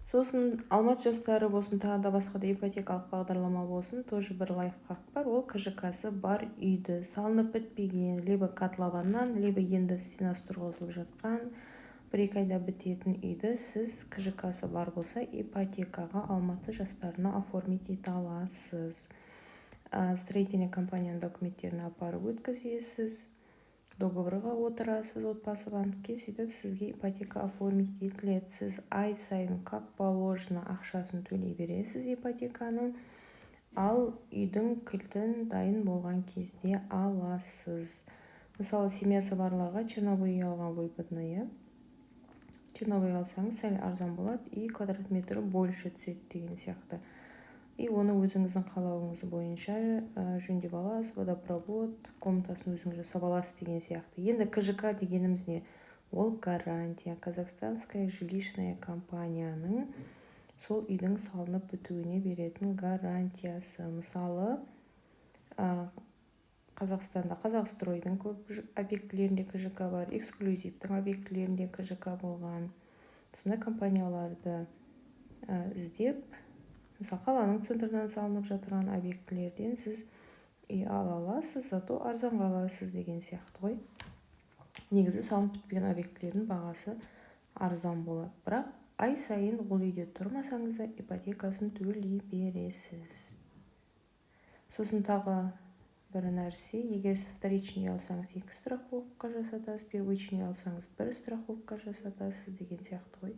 Сосын Алматы жастары болсын, тағы да басқа да ипотекалық бағдарлама болсын, тоже бір лайфхак бар. Ол КЖК-сы бар үйді салынып бітпеген, либо котлованнан, либо енді стенасы тұрғызылып жатқан, 1-2 айда бітетін үйді сіз КЖК-сы бар болса ипотекаға Алматы жастарына оформить ете аласыз. Строительный компанияның документтерін апарып өткізесіз, договорға отырасыз отбасы банкке, сөйтіп сізге ипотека оформить етіледі. Сіз ай сайын как положено ақшасын төлей бересіз ипотеканың, ал үйдің кілтін дайын болған кезде аласыз. Мысалы, семьясы барларға черновой алған выгодно, иә. Черновой алсаңыз сәл арзан болады, и квадрат метрі больше түседі деген сияқты. И оны өзіңіздің қалауыңыз бойынша жөндеп аласыз, водопровод, комнатасын өзіңіз жасап аласыз деген сияқты. Енді КЖК дегеніміз не? Ол гарантия. Казахстанская жилищная компанияның сол үйдің салынып бітуіне беретін гарантиясы. Мысалы, Қазақстанда Қазақстройдың көп объектілерінде КЖК бар, эксклюзивтің объектілерінде КЖК болған. Сондай компанияларды іздеп, мысалы, қаланың центрынан салынып жатырған объектілерден сіз үй ала аласыз, зато арзанға аласыз деген сияқты ғой. Негізі салынып бітпеген объектілердің бағасы арзан болады, бірақ ай сайын ол үйде тұрмасаңыз да ипотекасын төлей бересіз. Сосын тағы бір нәрсе, егер сіз вторичный алсаңыз 2 страховка жасатасыз, первичный алсаңыз 1 страховка жасатасыз деген сияқты ғой.